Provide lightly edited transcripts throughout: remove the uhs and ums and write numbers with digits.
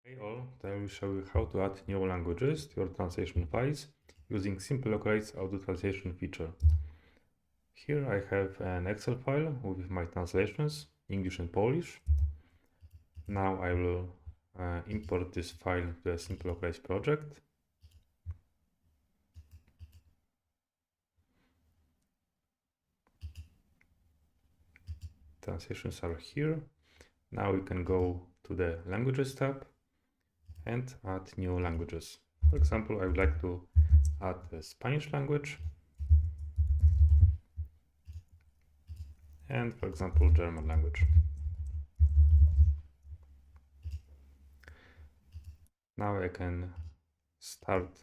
Hey all, today I will show you how to add new languages to your translation files using SimpleLocalize auto translation feature. Here I have an Excel file with my translations, English and Polish. Now I will import this file to a SimpleLocalize project. Translations are here. Now we can go to the Languages tab and add new languages. For example, I would like to add the Spanish language and, for example, German language. Now I can start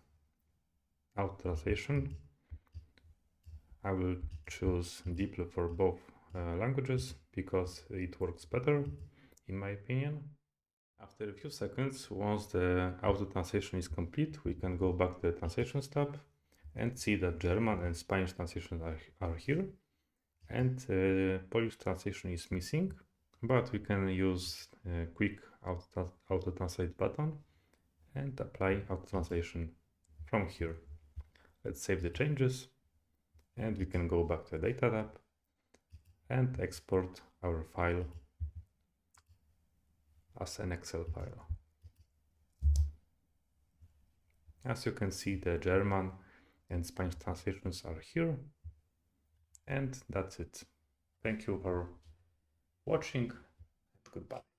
auto translation. I will choose deeply for both languages because it works better, in my opinion. After a few seconds, once the auto translation is complete, we can go back to the Translations tab and see that German and Spanish translations are here, and Polish translation is missing, but we can use quick auto translate button and apply auto translation from here. Let's save the changes and we can go back to the Data tab and export our file as an Excel file. As you can see, the German and Spanish translations are here, and that's it. Thank you for watching and goodbye.